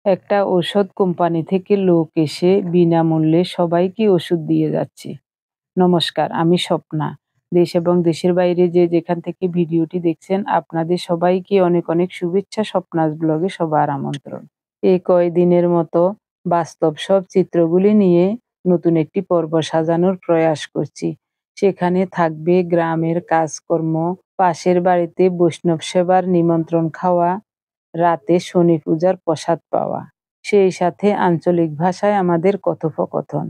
একটা ঔষধ কোম্পানি থেকে লোক এসে বিনামূল্যে সবাইকে ওষুধ দিয়ে যাচ্ছে। নমস্কার, আমি স্বপ্না। দেশ এবং দেশের বাইরে যে যেখান থেকে ভিডিওটি দেখছেন আপনাদের সবাইকে অনেক অনেক শুভেচ্ছা। স্বপ্নাস ব্লগে সবার আমন্ত্রণ। এই কয়দিনের মতো বাস্তব সব চিত্রগুলি নিয়ে নতুন একটি পর্ব সাজানোর প্রয়াস করছি। সেখানে থাকবে গ্রামের কাজকর্ম, পাশের বাড়িতে বৈষ্ণব সেবার নিমন্ত্রণ খাওয়া, রাতে শনি পূজার প্রসাদ পাওয়া, সেই সাথে আঞ্চলিক ভাষায় আমাদের কথোপকথন।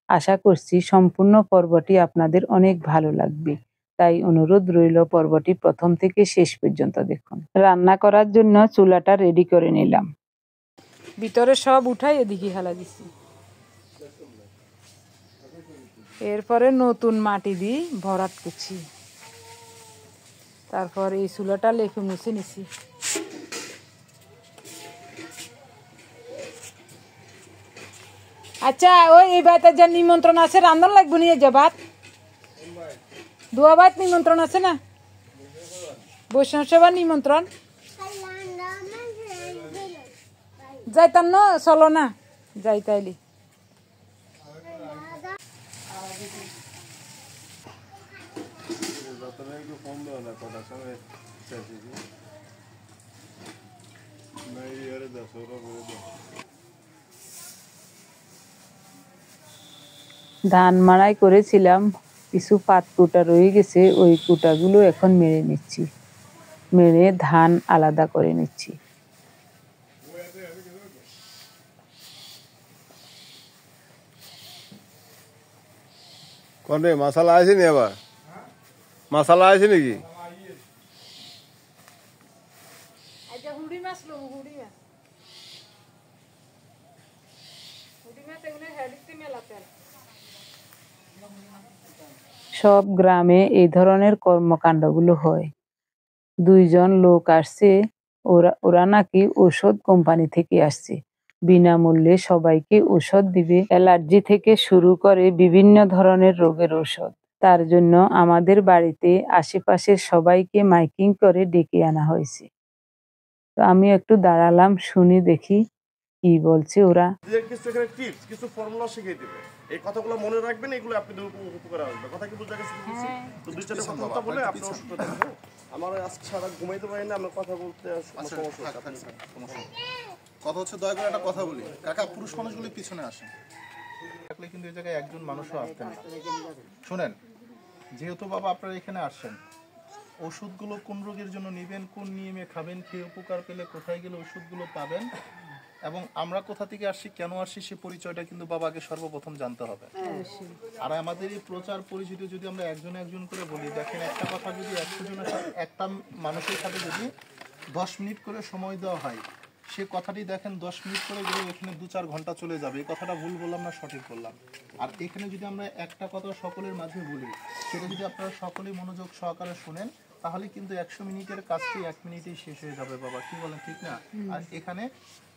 আশা করছি সম্পূর্ণ পর্বটি আপনাদের অনেক ভালো লাগবে, তাই অনুরোধ রইল পর্বটি প্রথম থেকে শেষ পর্যন্ত দেখুন। রান্না করার জন্য চুলাটা রেডি করে নিলাম। ভিতরে সব উঠাই এদিকে হেলা দিচ্ছি। এরপরে নতুন মাটি দিয়ে ভরাট করছি। তারপর এই চুলাটা লেপে মুছে নিছি। আচ্ছা, ওই এই বাড়িতে যে নিমন্ত্রণ আছে রান্নার লাগবে নিয়ে যে ভাত দোয়া ভাত নিমন্ত্রণ আছে না, বৈষ্ণব সেবার নিমন্ত্রণ যাইতাম না, চলো না যাই তাইলি। ধান মাড়াই করেছিলাম, কিছু পাত কুটা রয়ে গেছে, ওই কুটাগুলো এখন মেরে নিচ্ছি, মেরে ধান আলাদা করে নিচ্ছি। কোন রে মশলা আছে নি? আবার মশলা আছে নাকি? সব গ্রামে এই ধরনের কর্মকাণ্ডগুলো হয়। দুইজন লোক আসছে, ওরা নাকি ঔষধ কোম্পানি থেকে আসছে, বিনামূল্যে সবাইকে ঔষধ দিবে। অ্যালার্জি থেকে শুরু করে বিভিন্ন ধরনের রোগের ঔষধ। তার জন্য আমাদের বাড়িতে আশেপাশের সবাইকে মাইকিং করে ডেকে আনা হয়েছে। তো আমি একটু দাঁড়ালাম, শুনি দেখি কি বলছে ওরা। কিছু ফর্মুলা শিখিয়ে দিবে, এই কথাগুলো মনে রাখবেন, এগুলো আপনি উপকার আসবে। কথা কি বুঝতে গেছে? তো দুই চারটা কথা বলে আপনি অসুস্থ থাকবেন। আমার আজকে সারা ঘুমাইতে পারি না, আমার কথা বলতে সমস্যা। কথা হচ্ছে, দয়া করে একটা কথা বলি কাকা, পুরুষ মানুষগুলি পিছনে আসেন, থাকলে কিন্তু এই জায়গায় একজন মানুষও আসতেন না। শোনেন, যেহেতু বাবা আপনারা এখানে আসছেন, ওষুধগুলো কোন রোগের জন্য নেবেন, কোন নিয়মে খাবেন, কে উপকার পেলে কোথায় গেলে ওষুধগুলো পাবেন, এবং আমরা কোথা থেকে আসছি, কেন আসছি, সে পরিচয়টা কিন্তু বাবাকে সর্বপ্রথম জানতে হবে। আর আমাদের এই প্রচার পরিচিতি যদি আমরা একজন একজন করে বলি, দেখেন একটা কথা যদি 100 জনের সাথে, একটা মানুষের সাথে যদি 10 মিনিট করে সময় দেওয়া হয়, সে কথাটি দেখেন 10 মিনিট করে গেলে এখানে 2-4 ঘন্টা চলে যাবে। এই কথাটা ভুল বললাম না, সঠিক বললাম? আর এখানে যদি আমরা একটা কথা সকলের মাঝে বলি, সেটা যদি আপনারা সকলেই মনোযোগ সহকারে শুনেন, তাহলে কিন্তু 100 মিনিটের কাজটি 1 মিনিটেই শেষ হয়ে যাবে। বাবা কি বলেন, ঠিক না? আর এখানে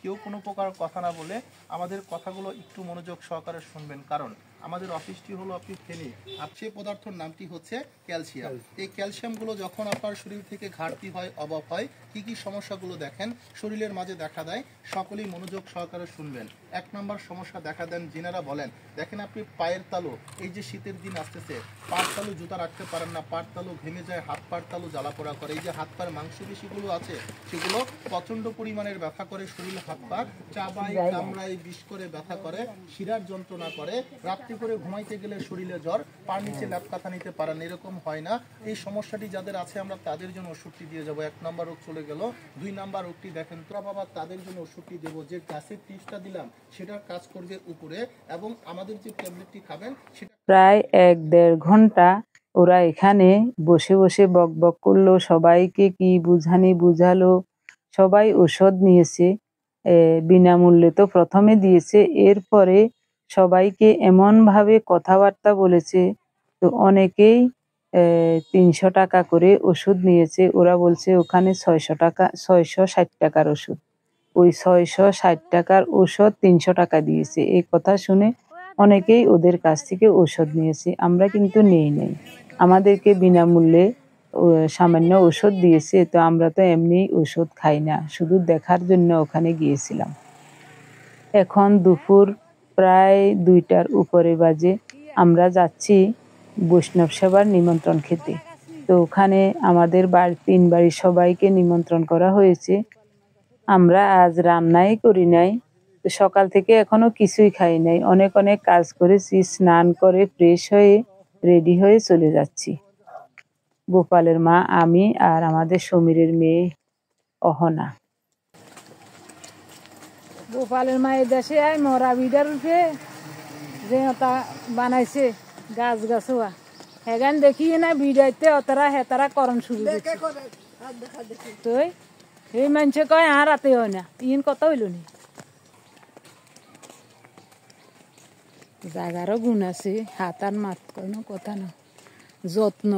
কেউ কোনো প্রকার কথা না বলে আমাদের কথাগুলো একটু মনোযোগ সহকারে শুনবেন, কারণ আমাদের অফিসটি হলো আপনি ফেনি, আর সেই পদার্থের নামটি হচ্ছে ক্যালসিয়াম। এই ক্যালসিয়ামগুলো যখন আপনার শরীর থেকে ঘাটতি হয়, অভাব হয়, কি কি সমস্যাগুলো দেখেন শরীরের মাঝে দেখা দেয়, সকলেই মনোযোগ সহকারে শুনবেন। 1 নম্বর সমস্যা দেখা দেন যিনারা বলেন, দেখেন আপনি পায়ের তালু, এই যে শীতের দিন আসতেছে, পায়ের তালু জুতা রাখতে পারেন না, পায়ের তালু ঘেমে যায়, হাত পায়ের তালু জ্বালা পোড়া করে, এই যে হাত পায়ের মাংসপেশিগুলো আছে সেগুলো প্রচন্ড পরিমাণের ব্যথা করে, শরীর হাত পা চাবাই কামড়াই বিষ করে ব্যথা করে, শিরার যন্ত্রণা করে, রাত্রি করে ঘুমাইতে গেলে শরীরে জ্বর, পার নিচে ল্যাপ কাঁথা নিতে পারেন, এরকম হয় না? এই সমস্যাটি যাদের আছে আমরা তাদের জন্য ওষুধটি দিয়ে যাবো। 1 নম্বর রোগ চলে গেল। 2 নম্বর রোগটি দেখেন তোরা বাবা, তাদের জন্য ওষুধটি দেবো, যে গাছের টিপসটা দিলাম সেটার কাজ করবে উপরে, এবং আমাদের যে ট্যাবলেটটি খাবেন সেটা। প্রায় 1-1.5 ঘন্টা ওরা এখানে বসে বসে বক বক করলো, সবাইকে কি বুঝালো। সবাই ওষুধ নিয়েছে, বিনামূল্যে তো প্রথমে দিয়েছে, এরপরে সবাইকে এমনভাবে কথাবার্তা বলেছে। তো অনেকেই 300 টাকা করে ওষুধ নিয়েছে। ওরা বলছে ওখানে 660 টাকার ওষুধ, ওই 660 টাকার ওষুধ 300 টাকা দিয়েছে। এই কথা শুনে অনেকেই ওদের কাছ থেকে ওষুধ নিয়েছে। আমরা কিন্তু নেই নাই, আমাদেরকে বিনামূল্যে সামান্য ওষুধ দিয়েছে। তো আমরা তো এমনি ওষুধ খাই না, শুধু দেখার জন্য ওখানে গিয়েছিলাম। এখন দুপুর প্রায় 2টার উপরে বাজে। আমরা যাচ্ছি বৈষ্ণব সেবার নিমন্ত্রণ খেতে। তো ওখানে আমাদের 3 বাড়ির সবাইকে নিমন্ত্রণ করা হয়েছে। আমরা আজ রান্নাই করি নাই, তো সকাল থেকে এখনো কিছুই খাই নাই। অনেক অনেক কাজ করেছি, স্নান করে ফ্রেশ হয়ে রেডি হয়ে চলে যাচ্ছি। গোপালের মা, আমি আর আমাদের সমীরের মেয়ে অহনা। গোপালের মায়ের দেশে আয় মরা বিডার উঠে যে ওটা বানাইছে গাছ গাছুয়া হেগান দেখি না বিডাইতে অতারা হেতারা করণ শুরু তুই এই মানুষে কয় আর রাতে হয় না ইন কথা হইল নি। জাগারও গুণ আছে, হাত আর মাত কোনো কথা না, যত্ন।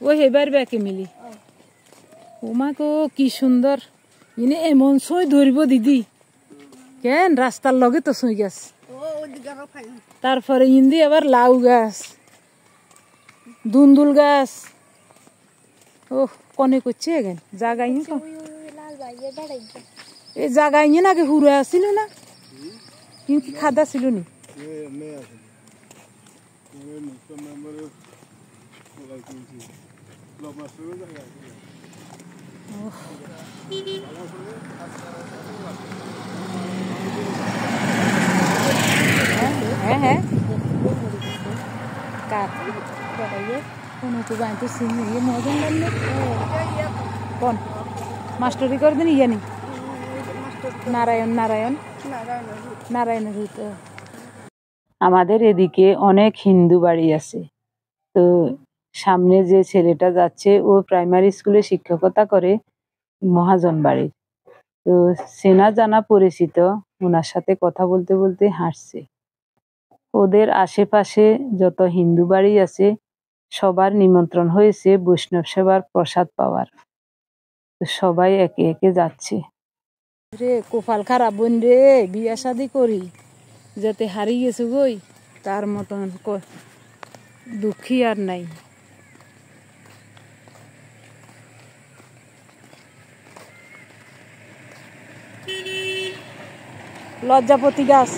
ওই হেবার ব্যাকে মিলি ওমাকে কি সুন্দর ইনে এমন সই ধরব দিদি কেন রাস্তার লগে তো সই গাছ, তারপরে ইন্দি আবার লাউ গাছ, দুন্দুল গাছ। ও কনে করছে এগেন জাগাই এই জাগাই নাকি হুড়ে আসছিল না কিন্তু খাদা ছিল নি। হ্যাঁ হ্যাঁ কার কোনো তো বাইতে সিন ইয়ে মজন লাগলে কোন মাস্টারি করে দিন ইয়ে নি নারায়ণ নারায়ণ নারায়ণের হইতো। আমাদের এদিকে অনেক হিন্দু বাড়ি আছে। তো সামনে যে ছেলেটা যাচ্ছে ও প্রাইমারি স্কুলে শিক্ষকতা করে মহাজন বাড়ির। তো চেনা জানা পরিচিত, ওনার সাথে কথা বলতে বলতে হাঁটছে। ওদের আশেপাশে যত হিন্দু বাড়ি আছে সবার নিমন্ত্রণ হয়েছে বৈষ্ণব সেবার প্রসাদ পাওয়ার। তো সবাই একে একে যাচ্ছে। রে কপাল খারাপ বোন রে, বিয়া শাদি করি যাতে হারিয়ে গেছে গই তার মতন দুঃখী আর নাই। লজ্জাপতি গাছ,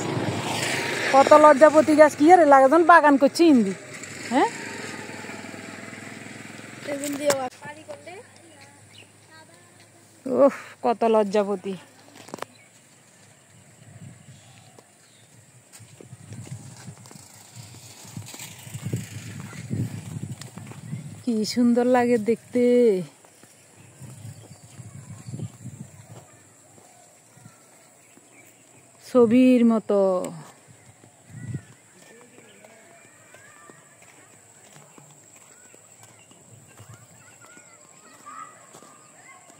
কত লজ্জাপতি গাছ কি আরে লাগে যখন বাগান করছে ইন্দি। হ্যাঁ ওহ কত লজ্জাপতি। কি সুন্দর লাগে দেখতে। ছবির মতো।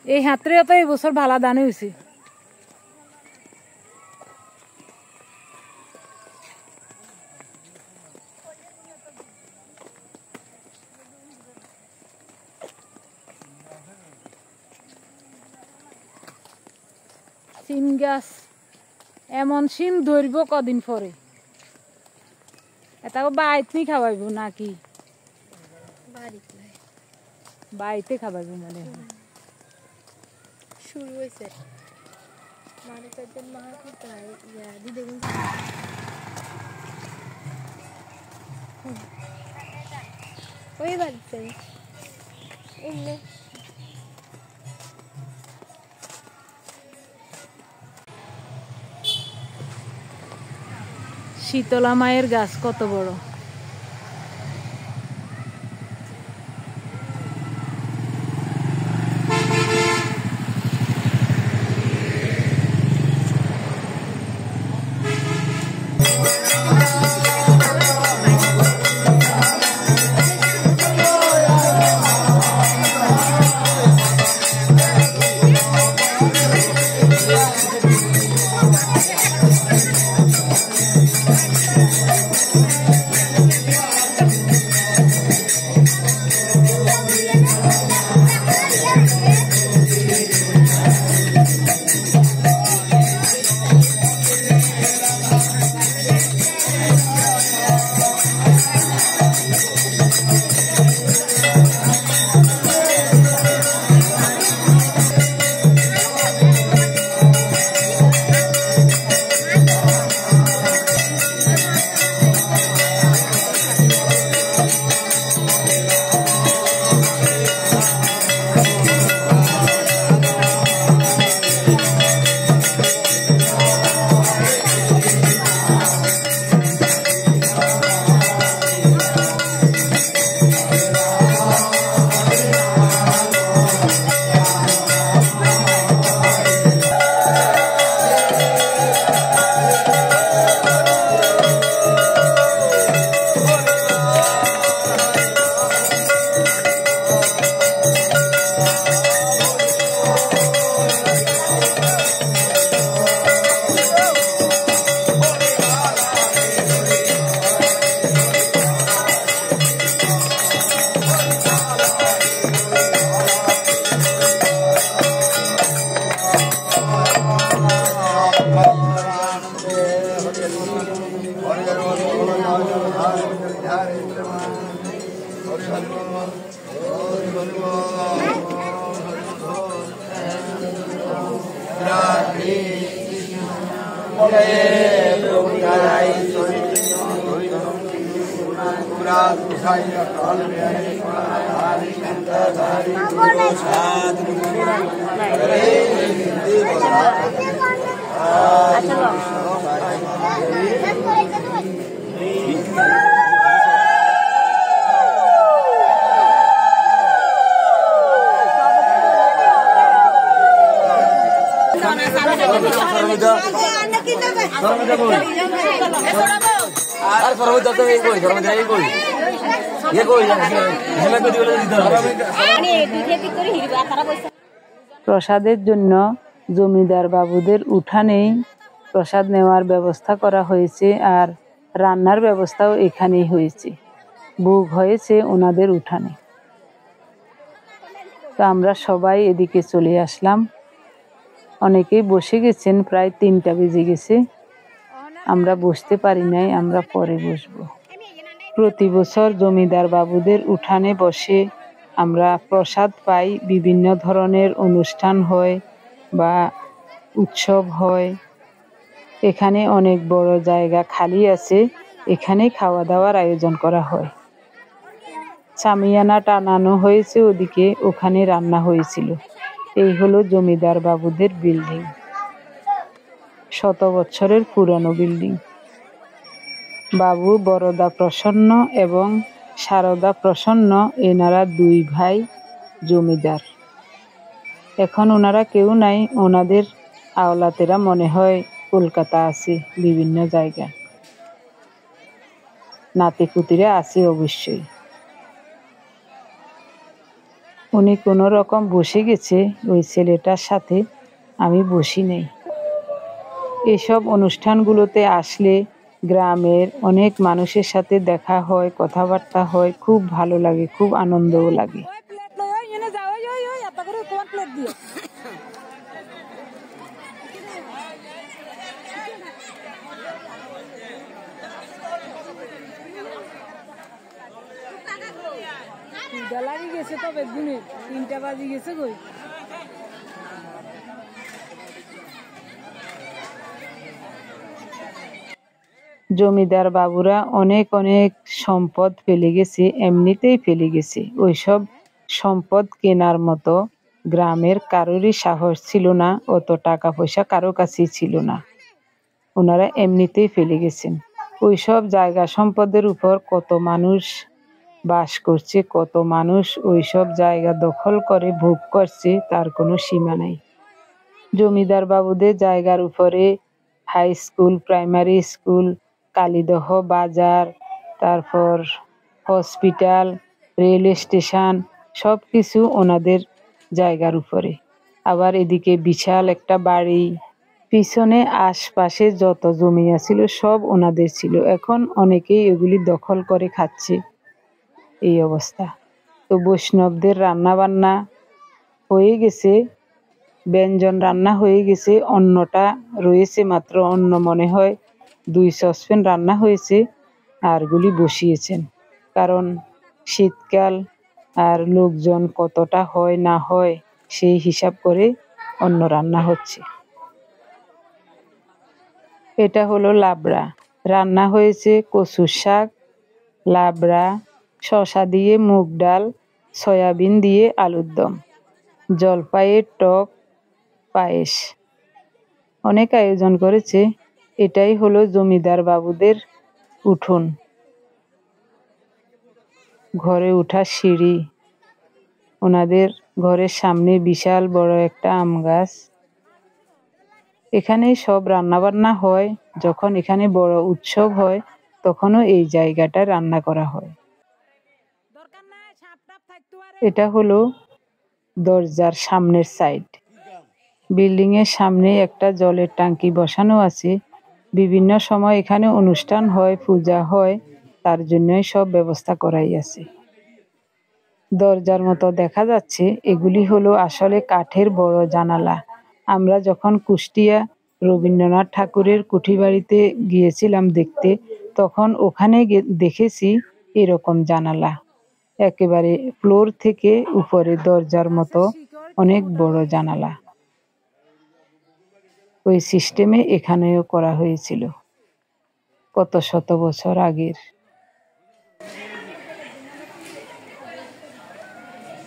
এই হাতরে তো এই বছর ভালা দানে হয়েছে। সিম গাছ এমন সিম ধরব কদিন পরে, এটা বাইতে খাওয়াইব নাকি বাইতে খাওয়াইব মনে হয়। শুরু হয়েছে ওই বাড়িতে শীতলা মায়ের গাছ কত বড়। প্রসাদের জন্য জমিদার বাবুদের উঠানেই প্রসাদ নেওয়ার ব্যবস্থা করা হয়েছে, আর রান্নার ব্যবস্থাও এখানেই হয়েছে। ভোগ হয়েছে ওনাদের উঠানে। তো আমরা সবাই এদিকে চলে আসলাম। অনেকেই বসে গেছেন, প্রায় 3টা বেজে গেছে। আমরা বসতে পারি নাই, আমরা পরে বসবো। প্রতি বছর জমিদার বাবুদের উঠানে বসে আমরা প্রসাদ পাই। বিভিন্ন ধরনের অনুষ্ঠান হয় বা উৎসব হয়। এখানে অনেক বড় জায়গা খালি আছে, এখানে খাওয়া দাওয়ার আয়োজন করা হয়। সামিয়ানা টানানো হয়েছে ওদিকে, ওখানে রান্না হয়েছিল। এই হলো জমিদার বাবুদের বিল্ডিং, 100 বছরের পুরানো বিল্ডিং। বাবু বরদা প্রসন্ন এবং সারদা প্রসন্ন, এনারা 2 ভাই জমিদার। এখন ওনারা কেউ নাই, ওনাদের আওলাতেরা মনে হয় কলকাতা আছে, বিভিন্ন জায়গায় নাতিপুতিরা আছে অবশ্যই। উনি কোনো রকম বসে গেছে ওই ছেলেটার সাথে, আমি বসি নেই। এসব অনুষ্ঠানগুলোতে আসলে গ্রামের অনেক মানুষের সাথে দেখা হয়, কথাবার্তা হয়, খুব ভালো লাগে, খুব আনন্দও লাগে। লাগি গেছে তবে দিনে 3টা বাজে গেছে কই। জমিদার বাবুরা অনেক অনেক সম্পদ ফেলে গেছে, এমনিতেই ফেলে গেছে। ওইসব সম্পদ কেনার মতো গ্রামের কারোরই সাহস ছিল না, অত টাকা পয়সা কারো কাছেই ছিল না। ওনারা এমনিতেই ফেলে গেছেন। ওইসব জায়গা সম্পদের উপর কত মানুষ বাস করছে, কত মানুষ ওইসব জায়গা দখল করে ভোগ করছে, তার কোনো সীমা নাই। জমিদার বাবুদের জায়গার উপরে high school, primary school, Kalidaha Bazar, তারপর হসপিটাল, রেল স্টেশন, সব কিছু ওনাদের জায়গার উপরে। আবার এদিকে বিশাল একটা বাড়ি, পিছনে আশপাশে যত জমি ছিল সব ওনাদের ছিল। এখন অনেকেই এগুলি দখল করে খাচ্ছে, এই অবস্থা। তো বৈষ্ণবদের রান্না বান্না হয়ে গেছে, ব্যঞ্জন রান্না হয়ে গেছে, অন্নটা রয়েছে মাত্র। অন্ন মনে হয় 2 সসপ্যান রান্না হয়েছে, আরগুলি বসিয়েছেন। কারণ শীতকাল আর লোকজন কতটা হয় না হয় সেই হিসাব করে অন্ন রান্না হচ্ছে। এটা হলো লাবড়া, রান্না হয়েছে কচুর শাক, লাবড়া, শসা দিয়ে মুগ ডাল, সয়াবিন দিয়ে আলুর দম, জলপাইয়ের টক, পায়েস, অনেক আয়োজন করেছে। এটাই হলো জমিদার বাবুদের উঠোন, ঘরে ওঠার সিঁড়ি। ওনাদের ঘরের সামনে বিশাল বড় একটা আম গাছ। এখানে সব রান্নাবান্না হয়। যখন এখানে বড় উৎসব হয় তখনও এই জায়গাটায় রান্না করা হয়। এটা হলো দরজার সামনের সাইড। বিল্ডিং এর সামনে একটা জলের ট্যাঙ্কি বসানো আছে। বিভিন্ন সময় এখানে অনুষ্ঠান হয়, পূজা হয়, তার জন্যই সব ব্যবস্থা করাই আছে। দরজার মতো দেখা যাচ্ছে, এগুলি হলো আসলে কাঠের বড় জানালা। আমরা যখন কুষ্টিয়া রবীন্দ্রনাথ ঠাকুরের কুঠিবাড়িতে গিয়েছিলাম দেখতে, তখন ওখানে দেখেছি এরকম জানালা, একেবারে ফ্লোর থেকে উপরে দরজার মতো অনেক বড় জানালা। ওই সিস্টেমে এখানেও করা হয়েছিল কত শত বছর আগের।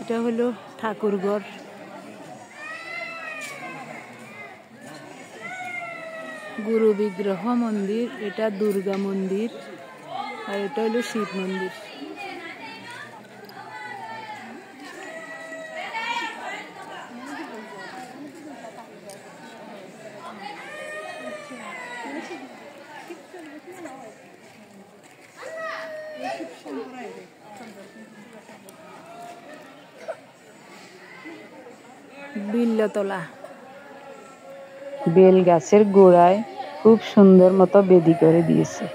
এটা হলো ঠাকুরঘর। গুরু বিগ্রহ মন্দির, এটা দুর্গা মন্দির, আর এটা হলো শিব মন্দির। বিল্লতলা, বেল গাছের গোড়ায় খুব সুন্দর মতো বেদি করে দিয়েছে।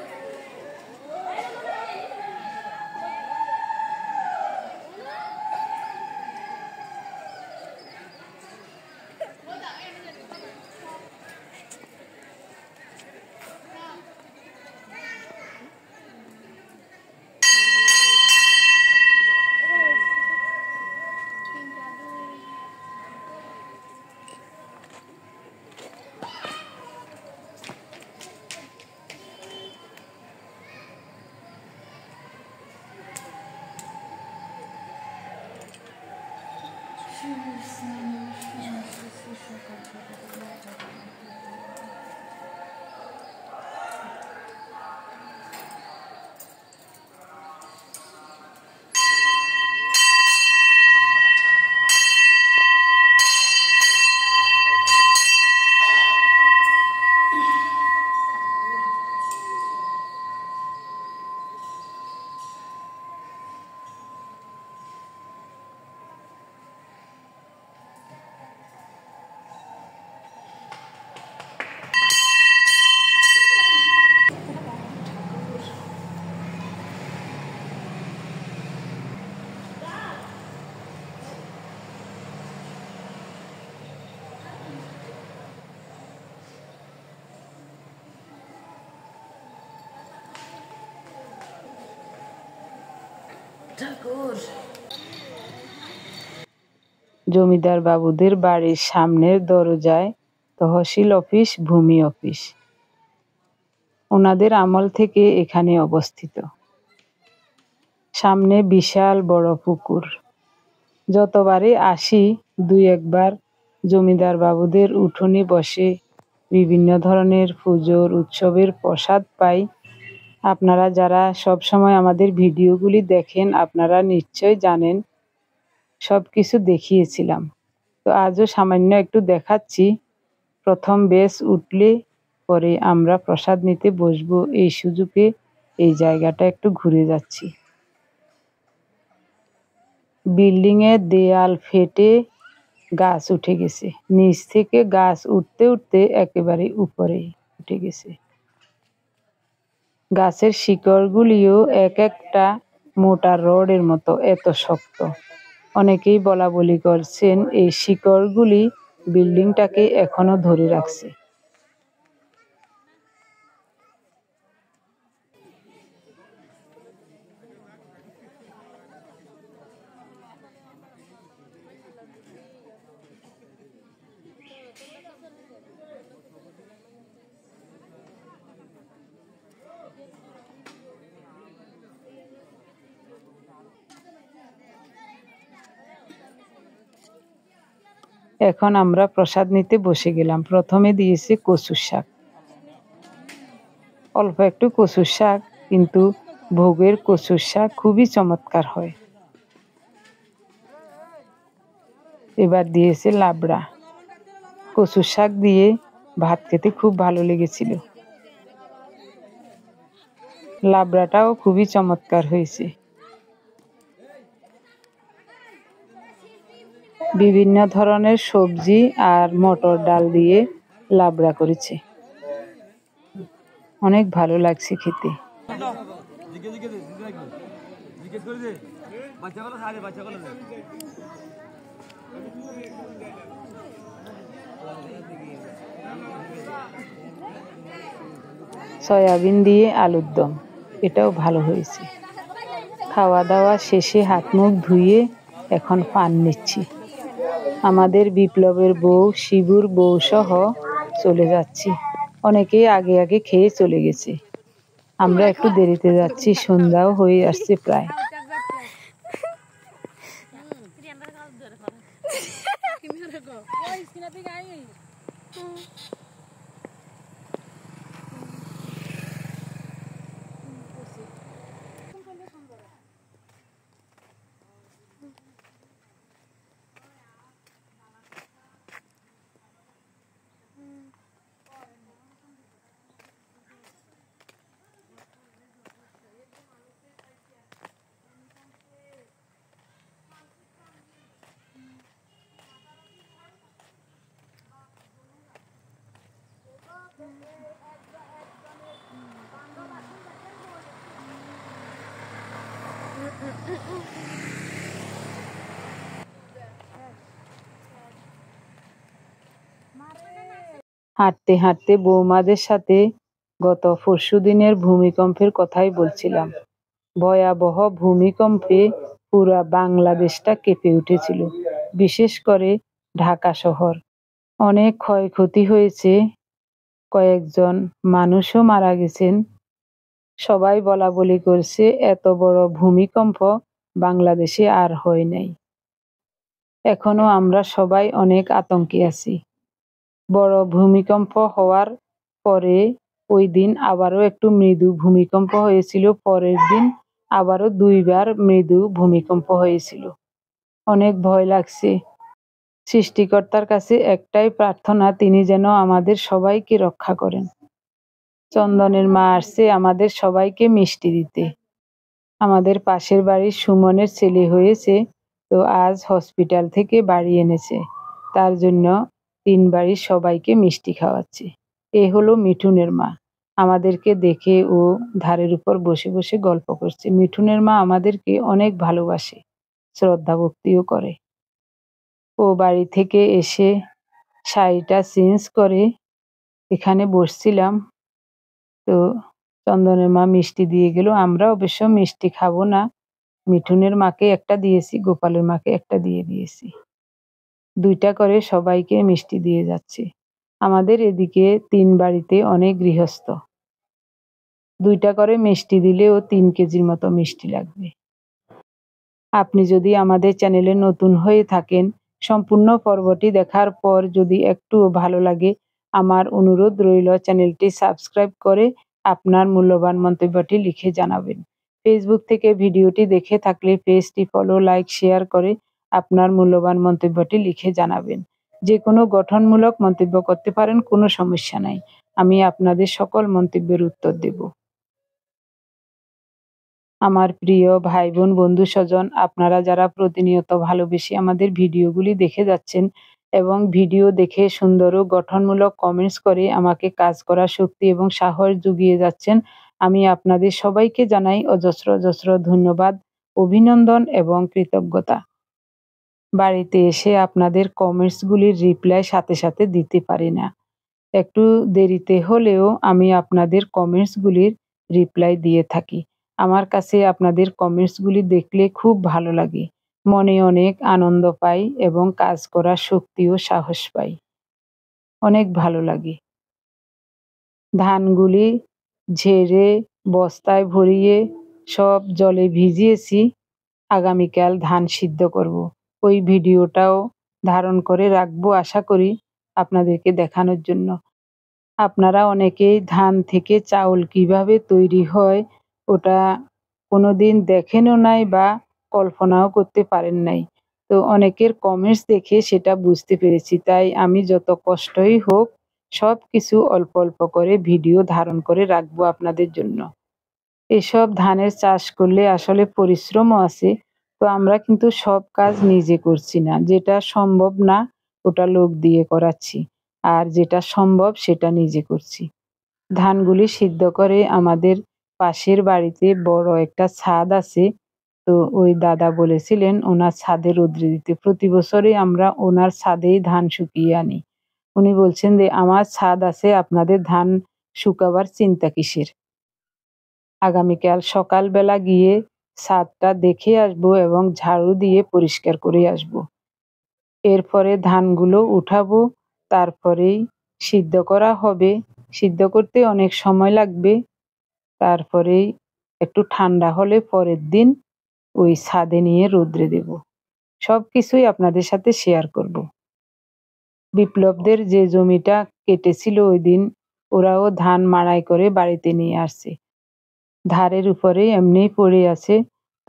জমিদার বাবুদের বাড়ির সামনের দরজায় তহসিল অফিস, ভূমি অফিস। ওনাদের আমল থেকে এখানে অবস্থিত। সামনে বিশাল বড় পুকুর। যতবারই আসি দুই একবার জমিদার বাবুদের উঠোনে বসে বিভিন্ন ধরনের পুজোর উৎসবের প্রসাদ পাই। আপনারা যারা সব সময় আমাদের ভিডিওগুলি দেখেন আপনারা নিশ্চয় জানেন, সব কিছু দেখিয়েছিলাম। তো আজও সামান্য একটু দেখাচ্ছি। প্রথম বেশ উঠলে পরে আমরা প্রসাদ নিতে বসবো, এই সুযোগে এই জায়গাটা একটু ঘুরে যাচ্ছি। বিল্ডিংয়ের দেয়াল ফেটে গাছ উঠে গেছে, নিচ থেকে গাছ উঠতে উঠতে একেবারে উপরে উঠে গেছে। গাছের শিকড়গুলিও এক একটা মোটা রডের মতো, এত শক্ত। অনেকেই বলা বলি করছেন এই শিকড়গুলি বিল্ডিংটাকে এখনো ধরে রাখছে। এখন আমরা প্রসাদ নিতে বসে গেলাম। প্রথমে দিয়েছে কচুর শাক, অল্প একটু কচুর শাক, কিন্তু ভোগের কচুর শাক খুবই চমৎকার হয়। এবার দিয়েছে লাবড়া। কচুর শাক দিয়ে ভাত খেতে খুব ভালো লেগেছিল। লাবড়াটাও খুবই চমৎকার হয়েছে। বিভিন্ন ধরনের সবজি আর মটর ডাল দিয়ে লাবড়া করেছে, অনেক ভালো লাগছে খেতে। সয়াবিন দিয়ে আলুর দম, এটাও ভালো হয়েছে। খাওয়া দাওয়া শেষে হাত মুখ ধুয়ে এখন পান নিচ্ছি। আমাদের বিপ্লবের বউ, শিবুর বউ সহ চলে যাচ্ছি। অনেকেই আগে আগে খেয়ে চলে গেছে, আমরা একটু দেরিতে যাচ্ছি, সন্ধ্যাও হয়ে আসছে প্রায়। হাঁটতে হাঁটতে বৌমাদের সাথে গত পরশুদিনের ভূমিকম্পের কথাই বলছিলাম। ভয়াবহ ভূমিকম্পে পুরা বাংলাদেশটা কেঁপে উঠেছিল, বিশেষ করে ঢাকা শহর। অনেক ক্ষয়ক্ষতি হয়েছে, কয়েকজন মানুষও মারা গেছেন। সবাই বলাবলি করছে এত বড় ভূমিকম্প বাংলাদেশে আর হয় নাই। এখনো আমরা সবাই অনেক আতঙ্কে আছি। বড় ভূমিকম্প হওয়ার পরে ওই দিন আবারও একটু মৃদু ভূমিকম্প হয়েছিল, পরের দিন আবারও 2 বার মৃদু ভূমিকম্প হয়েছিল। অনেক ভয় লাগছে। সৃষ্টিকর্তার কাছে একটাই প্রার্থনা, তিনি যেন আমাদের সবাইকে রক্ষা করেন। চন্দনের মা আসছে আমাদের সবাইকে মিষ্টি দিতে। আমাদের পাশের বাড়ির সুমনের ছেলে হয়েছে, তো আজ হসপিটাল থেকে বাড়ি এনেছে, তার জন্য 3 বাড়ির সবাইকে মিষ্টি খাওয়াচ্ছে। এ হলো মিঠুনের মা। আমাদেরকে দেখে ও ধারের উপর বসে বসে গল্প করছে। মিঠুনের মা আমাদেরকে অনেক ভালোবাসে, শ্রদ্ধা ভক্তিও করে। ও বাড়ি থেকে এসে শাড়িটা চেঞ্জ করে এখানে বসছিলাম, তো চন্দনের মা মিষ্টি দিয়ে গেল। আমরা অবশ্য মিষ্টি খাবো না, মিঠুনের মাকে একটা দিয়েছি, গোপালের মাকে একটা দিয়ে দিয়েছি। 2টা করে সবাইকে মিষ্টি দিয়ে যাচ্ছে। আমাদের এদিকে 3 বাড়িতে অনেক গৃহস্থ, 2টা করে মিষ্টি দিলেও 3 কেজির মতো মিষ্টি লাগবে। আপনি যদি আমাদের চ্যানেলে নতুন হয়ে থাকেন, সম্পূর্ণ পর্বটি দেখার পর যদি একটুও ভালো লাগে, আমার অনুরোধ রইল চ্যানেলটি সাবস্ক্রাইব করে আপনার মূল্যবান মন্তব্যটি লিখে জানাবেন। ফেসবুক থেকে ভিডিওটি দেখে থাকলে পেজটি ফলো, লাইক, শেয়ার করে আপনার মূল্যবান মন্তব্যটি লিখে জানাবেন। যে কোনো গঠনমূলক মন্তব্য করতে পারেন, কোনো সমস্যা নাই। আমি আপনাদের সকল মন্তব্যের উত্তর দেব। আমার প্রিয় ভাই বোন, বন্ধু স্বজন, আপনারা যারা প্রতিনিয়ত ভালোবেসে আমাদের ভিডিওগুলি দেখে যাচ্ছেন এবং ভিডিও দেখে সুন্দর ও গঠনমূলক কমেন্টস করে আমাকে কাজ করার শক্তি এবং সাহস জুগিয়ে যাচ্ছেন, আমি আপনাদের সবাইকে জানাই অজস্র অজস্র ধন্যবাদ, অভিনন্দন এবং কৃতজ্ঞতা। বাড়িতে এসে আপনাদের কমেন্টসগুলির রিপ্লাই সাথে সাথে দিতে পারি না, একটু দেরিতে হলেও আমি আপনাদের কমেন্টসগুলির রিপ্লাই দিয়ে থাকি। আমার কাছে আপনাদের কমেন্টসগুলি দেখলে খুব ভালো লাগে, মনে অনেক আনন্দ পাই এবং কাজ করার শক্তি ও সাহস পাই। অনেক ভালো লাগে। ধানগুলি ঝেড়ে বস্তায় ভরিয়ে সব জলে ভিজিয়েছি, আগামীকাল ধান সিদ্ধ করব। ওই ভিডিওটাও ধারণ করে রাখবো, আশা করি আপনাদেরকে দেখানোর জন্য। আপনারা অনেকেই ধান থেকে চাউল কিভাবে তৈরি হয় ওটা কোনোদিন দেখেনও নাই বা কল্পনাও করতে পারেন নাই। তো অনেকের কমেন্টস দেখে সেটা বুঝতে পেরেছি, তাই আমি যত কষ্টই হোক সব কিছু অল্প অল্প করে ভিডিও ধারণ করে রাখবো আপনাদের জন্য। এসব ধানের চাষ করলে আসলে পরিশ্রমও আছে, তো আমরা কিন্তু সব কাজ নিজে করছি না, যেটা সম্ভব না ওটা লোক দিয়ে করাচ্ছি, আর যেটা সম্ভব সেটা নিজে করছি। ধানগুলি সিদ্ধ করে আমাদের পাশের বাড়িতে বড় একটা ছাদ আছে, তো ওই দাদা বলেছিলেন ওনার ছাদে রোদ্রে দিতে। প্রতি বছরই আমরা ওনার ছাদেই ধান শুকিয়ে আনি। উনি বলছেন যে আমার ছাদ আছে, আপনাদের ধান শুকাবার চিন্তা কিসের। আগামীকাল সকালবেলা গিয়ে ছাদটা দেখে আসবো এবং ঝাড়ু দিয়ে পরিষ্কার করে আসবো। এরপরে ধানগুলো উঠাবো, তারপরেই সিদ্ধ করা হবে। সিদ্ধ করতে অনেক সময় লাগবে। তারপরে একটু ঠান্ডা হলে পরের দিন ওই ছাদে নিয়ে রোদ্রে দেব। সবকিছুই আপনাদের সাথে শেয়ার করব। বিপ্লবদের যে জমিটা কেটেছিল ওই দিন, ওরাও ধান মাড়াই করে বাড়িতে নিয়ে আসছে। ধারের উপরে এমনিই পড়ে আছে,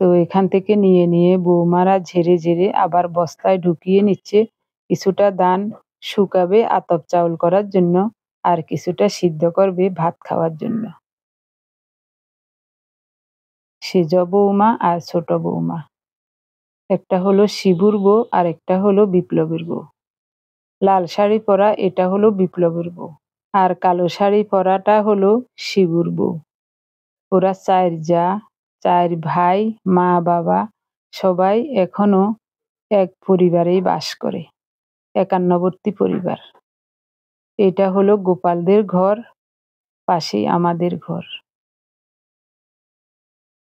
তো এখান থেকে নিয়ে নিয়ে বৌমারা ঝেড়ে ঝেড়ে আবার বস্তায় ঢুকিয়ে নিচ্ছে। কিছুটা ধান শুকাবে আতপ চাউল করার জন্য, আর কিছুটা সিদ্ধ করবে ভাত খাওয়ার জন্য। সেজ বৌমা আর ছোট বৌমা, একটা হলো শিবুর বউ আর একটা হলো বিপ্লবের বউ। লাল শাড়ি পরা এটা হলো বিপ্লবের বউ, আর কালো শাড়ি পরাটা হলো শিবুর বউ। ওরা 4 জা, 4 ভাই, মা বাবা সবাই এখনো এক পরিবারেই বাস করে, একান্নবর্তী পরিবার। এটা হলো গোপালদের ঘর, পাশেই আমাদের ঘর।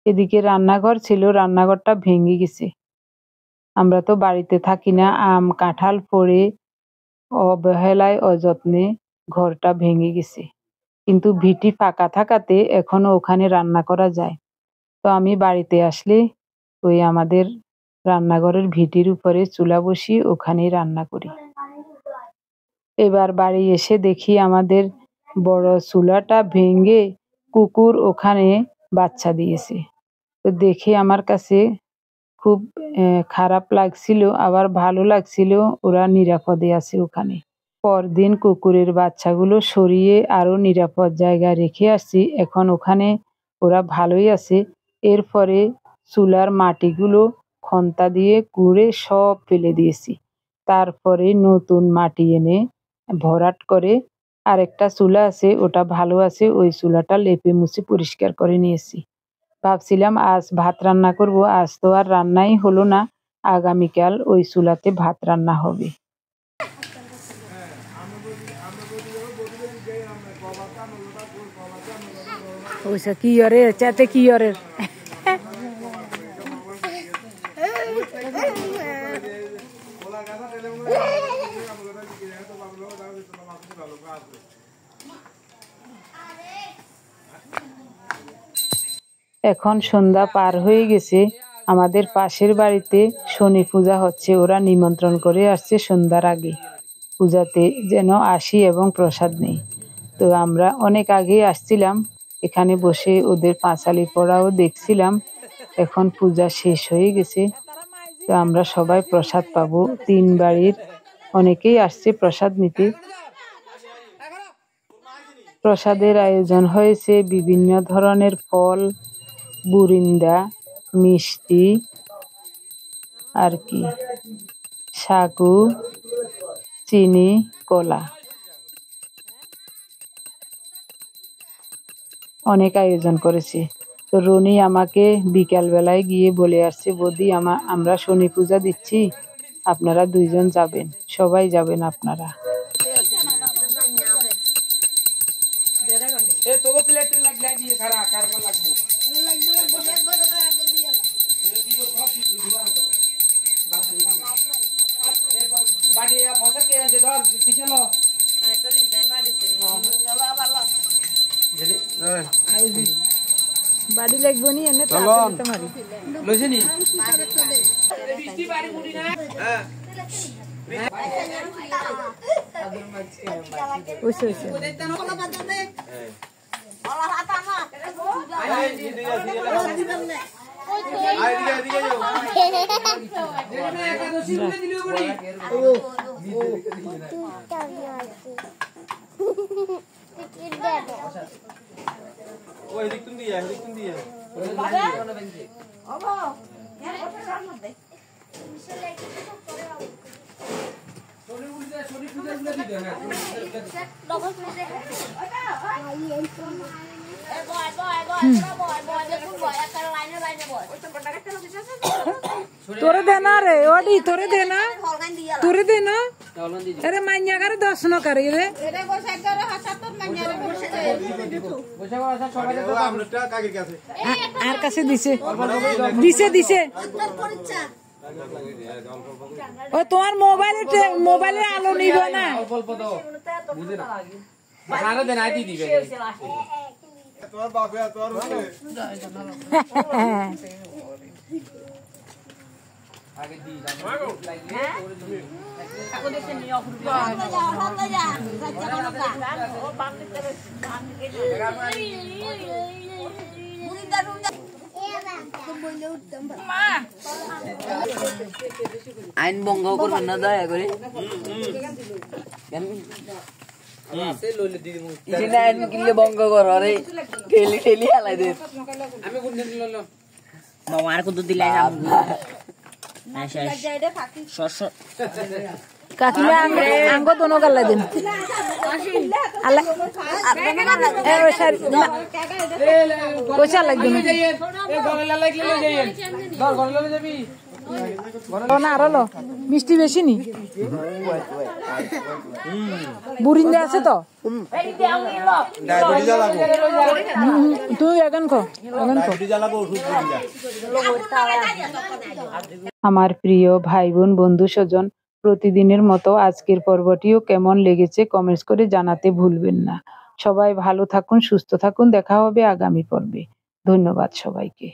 এদিকে রান্নাঘর ছিল, রান্নাঘরটা ভেঙে গেছে। আমরা তো বাড়িতে থাকি না, আম কাঁঠাল পড়ে অবহেলায় অযত্নে ঘরটা ভেঙে গেছে, কিন্তু ভিটি ফাঁকা থাকাতে এখনো ওখানে রান্না করা যায়। তো আমি বাড়িতে আসলে ওই আমাদের রান্নাঘরের ভিটির উপরে চুলা বসিয়ে ওখানেই রান্না করি। এবার বাড়ি এসে দেখি আমাদের বড় চুলাটা ভেঙে কুকুর ওখানে বাচ্চা দিয়েছে। তো দেখে আমার কাছে খুব খারাপ লাগছিল, আবার ভালো লাগছিল, ওরা নিরাপদে আছে ওখানে। পরদিন কুকুরের বাচ্চাগুলো সরিয়ে আরো নিরাপদ জায়গায় রেখে আসছি, এখন ওখানে ওরা ভালোই আছে। এরপরে চুলার মাটিগুলো খন্তা দিয়ে কুড়ে সব ফেলে দিয়েছি। তারপরে নতুন মাটি এনে ভরাট করে আরেকটা চুলা আছে, ওটা ভালো আছে, ওই চুলাটা লেপে মুছে পরিষ্কার করে নিয়েছি। ভাবছিলাম আজ ভাত রান্না করব, আজ তো আর রান্নাই হলো না, আগামীকাল ওই চুলাতে ভাত রান্না হবে। ওইসব কি অরে চাতে কি অরে এখন সন্ধ্যা পার হয়ে গেছে। আমাদের পাশের বাড়িতে শনি পূজা হচ্ছে, ওরা নিমন্ত্রণ করে আসছে সন্ধ্যার আগে পূজাতে যেন আসি এবং প্রসাদ নেই। তো আমরা অনেক আগেই আসছিলাম, এখানে বসে ওদের পাঁচালি পড়াও দেখছিলাম। এখন পূজা শেষ হয়ে গেছে, তো আমরা সবাই প্রসাদ পাবো। 3 বাড়ির অনেকেই আসছে প্রসাদ নিতে। প্রসাদের আয়োজন হয়েছে বিভিন্ন ধরনের ফল, বুরিন্দা, মিষ্টি, আর কি সাগু, চিনি, কলা, অনেক আয়োজন করেছে। তো রনি আমাকে বিকাল বেলায় গিয়ে বলে আসছে, বৌদি আমরা শনি পূজা দিচ্ছি, আপনারা 2 জন যাবেন, সবাই যাবেন আপনারা। বাড়ি লাগবো নি এনে তোমারি তোরে দেনা রে ওডি তোরে দেনা আরে মাইয়াগারে দর্শন করে রে আর কাছে দিছে ও তোমার মোবাইলে আলো নিব না তোমার বাপে তোমার আইন ভঙ্গ করবেন না দয়া করে আইন কিনলে ভঙ্গ করো আরে ঠেলি ঠেলি হালাই দে মামা আর কত দিলে কাকিমা আঙ্গ দোনো গাল্লা দিন পয়সা লাগবে না আরো মিষ্টি বেশি নি বুড়িন্দে আছে তো তুই এখন খো আমার প্রিয় ভাই বোন বন্ধু স্বজন, প্রতিদিনের মতো আজকের পর্বটিও কেমন লেগেছে কমেন্টস করে জানাতে ভুলবেন না। সবাই ভালো থাকুন, সুস্থ থাকুন। দেখা হবে আগামী পর্বে। ধন্যবাদ সবাইকে।